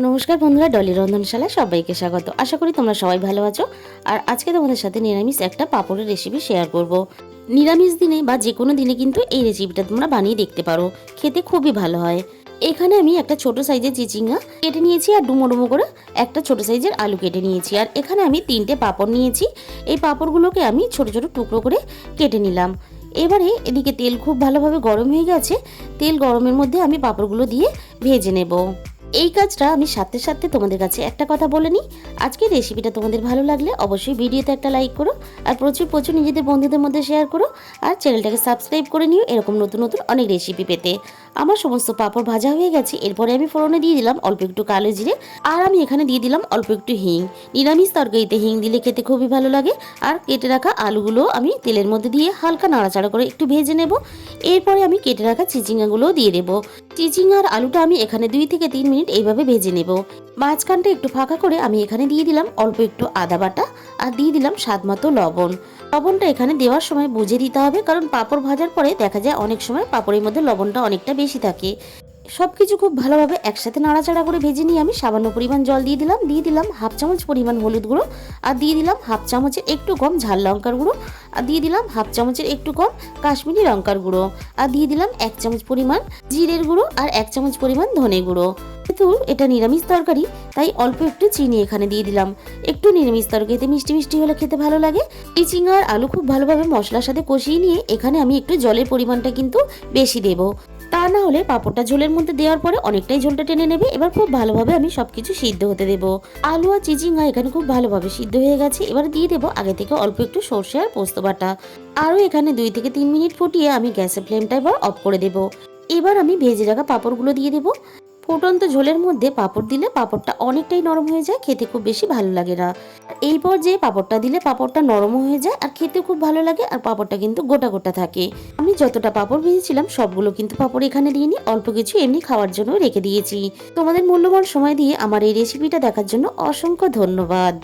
নমস্কার বন্ধুরা, ডলি রন্ধনশালায় সবাইকে স্বাগত। আশা করি তোমরা সবাই ভালো আছো। আর আজকে তোমাদের সাথে নিরামিষ একটা পাঁপড়ের রেসিপি শেয়ার করব। নিরামিষ দিনে বা যে কোনো দিনে কিন্তু এই রেসিপিটা তোমরা বানিয়ে দেখতে পারো, খেতে খুবই ভালো হয়। এখানে আমি একটা ছোট সাইজের চিচিঙ্গা কেটে নিয়েছি আর ডুমো ডুমো করে একটা ছোট সাইজের আলু কেটে নিয়েছি। আর এখানে আমি 3টে পাঁপড় নিয়েছি। এই পাঁপড়গুলোকে আমি ছোট ছোট টুকরো করে কেটে নিলাম। এবারে এদিকে তেল খুব ভালোভাবে গরম হয়ে গেছে। তেল গরমের মধ্যে আমি পাঁপড়গুলো দিয়ে ভেজে নেব। এই কাজটা আমি সাথে সাথে তোমাদের কাছে একটা কথা বলে নিই, আজকের রেসিপিটা তোমাদের ভালো লাগলে অবশ্যই ভিডিওতে একটা লাইক করো, আর প্রচুর প্রচুর নিজেদের বন্ধুদের মধ্যে শেয়ার করো, আর চ্যানেলটাকে সাবস্ক্রাইব করে নিও এরকম নতুন নতুন অনেক রেসিপি পেতে। আমার সমস্ত পাঁপড় ভাজা হয়ে গেছে। এরপরে আমি ফোড়নে দিয়ে দিলাম অল্প একটু কালো জিরে, আর আমি এখানে দিয়ে দিলাম অল্প একটু হিং। নিরামিষ তরকারিতে হিং দিলে খেতে খুবই ভালো লাগে। আর কেটে রাখা আলুগুলো আমি তেলের মধ্যে দিয়ে হালকা নাড়াচাড়া করে একটু ভেজে নেব। এরপরে আমি কেটে রাখা চিচিঙ্গাগুলোও দিয়ে দেবো। চিচিঙ্গা আর আলুটা আমি এখানে 2 থেকে 3 মিনিট এইভাবে ভেজে নেব। মাঝখানটা একটু ফাঁকা করে আমি এখানে দিয়ে দিলাম অল্প একটু আদা বাটা, আর দিয়ে দিলাম স্বাদ মতো লবণ। লবণটা এখানে দেওয়ার সময় বুঝে দিতে হবে, কারণ পাঁপড় ভাজার পরে দেখা যায় অনেক সময় পাঁপড়ের মধ্যে লবণটা অনেকটা বেশি থাকে। সবকিছু খুব ভালোভাবে একসাথে নাড়াচাড়া করে ভেজে নিয়ে আমি সামান্য পরিমাণ জল দিয়ে দিলাম 1/2 চামচ পরিমাণ হলুদ গুঁড়ো, আর দিয়ে দিলাম 1/2 চামচের একটু কম ঝাল লঙ্কার গুঁড়ো, আর দিয়ে দিলাম 1/2 চামচের একটু কম কাশ্মীরি লঙ্কার গুঁড়ো, আর দিয়ে দিলাম 1 চামচ পরিমাণ জিরের গুঁড়ো, আর 1 চামচ পরিমাণ ধনে গুঁড়ো। যেহেতু এটা নিরামিষ তরকারি তাই অল্প একটু চিনি এখানে দিয়ে দিলাম। একটু নিরামিষ তরকারিতে মিষ্টি মিষ্টি হলে খেতে ভালো লাগে। চিচিঙ্গা আর আলু খুব ভালোভাবে মশলার সাথে কষিয়ে নিয়ে এখানে আমি একটু জলের পরিমাণটা কিন্তু বেশি দেবো, তা না হলে পাঁপড়টা ঝোলের মধ্যে দেওয়ার পরে অনেকটাই ঝোলটা টেনে নেবে। এবার খুব ভালোভাবে আমি সবকিছু সিদ্ধ হতে দেবো। আলু আর চিচিঙ্গা এখানে খুব ভালোভাবে সিদ্ধ হয়ে গেছে। এবার দিয়ে দেবো আগে থেকে অল্প একটু সর্ষে আর পোস্ত বাটা। আরও এখানে 2 থেকে 3 মিনিট ফুটিয়ে আমি গ্যাসের ফ্লেমটা এবার অফ করে দেবো। এবার আমি ভেজে রাখা পাঁপড়গুলো দিয়ে দেবো। ফুটন্ত ঝোলের মধ্যে পাঁপড় দিলে পাঁপড়টা অনেকটাই নরম হয়ে যায়, খেতে খুব বেশি ভালো লাগে না। এই পর্যায়ে পাঁপড়টা দিলে পাঁপড়টা নরম হয়ে যায় আর খেতে খুব ভালো লাগে, আর পাঁপড়টা কিন্তু গোটা গোটা থাকে। আমি যতটা পাঁপড় ভেজেছিলাম সবগুলো কিন্তু পাঁপড় এখানে দিয়ে নিই, অল্প কিছু এমনি খাওয়ার জন্য রেখে দিয়েছি। তোমাদের মূল্যবান সময় দিয়ে আমার এই রেসিপিটা দেখার জন্য অসংখ্য ধন্যবাদ।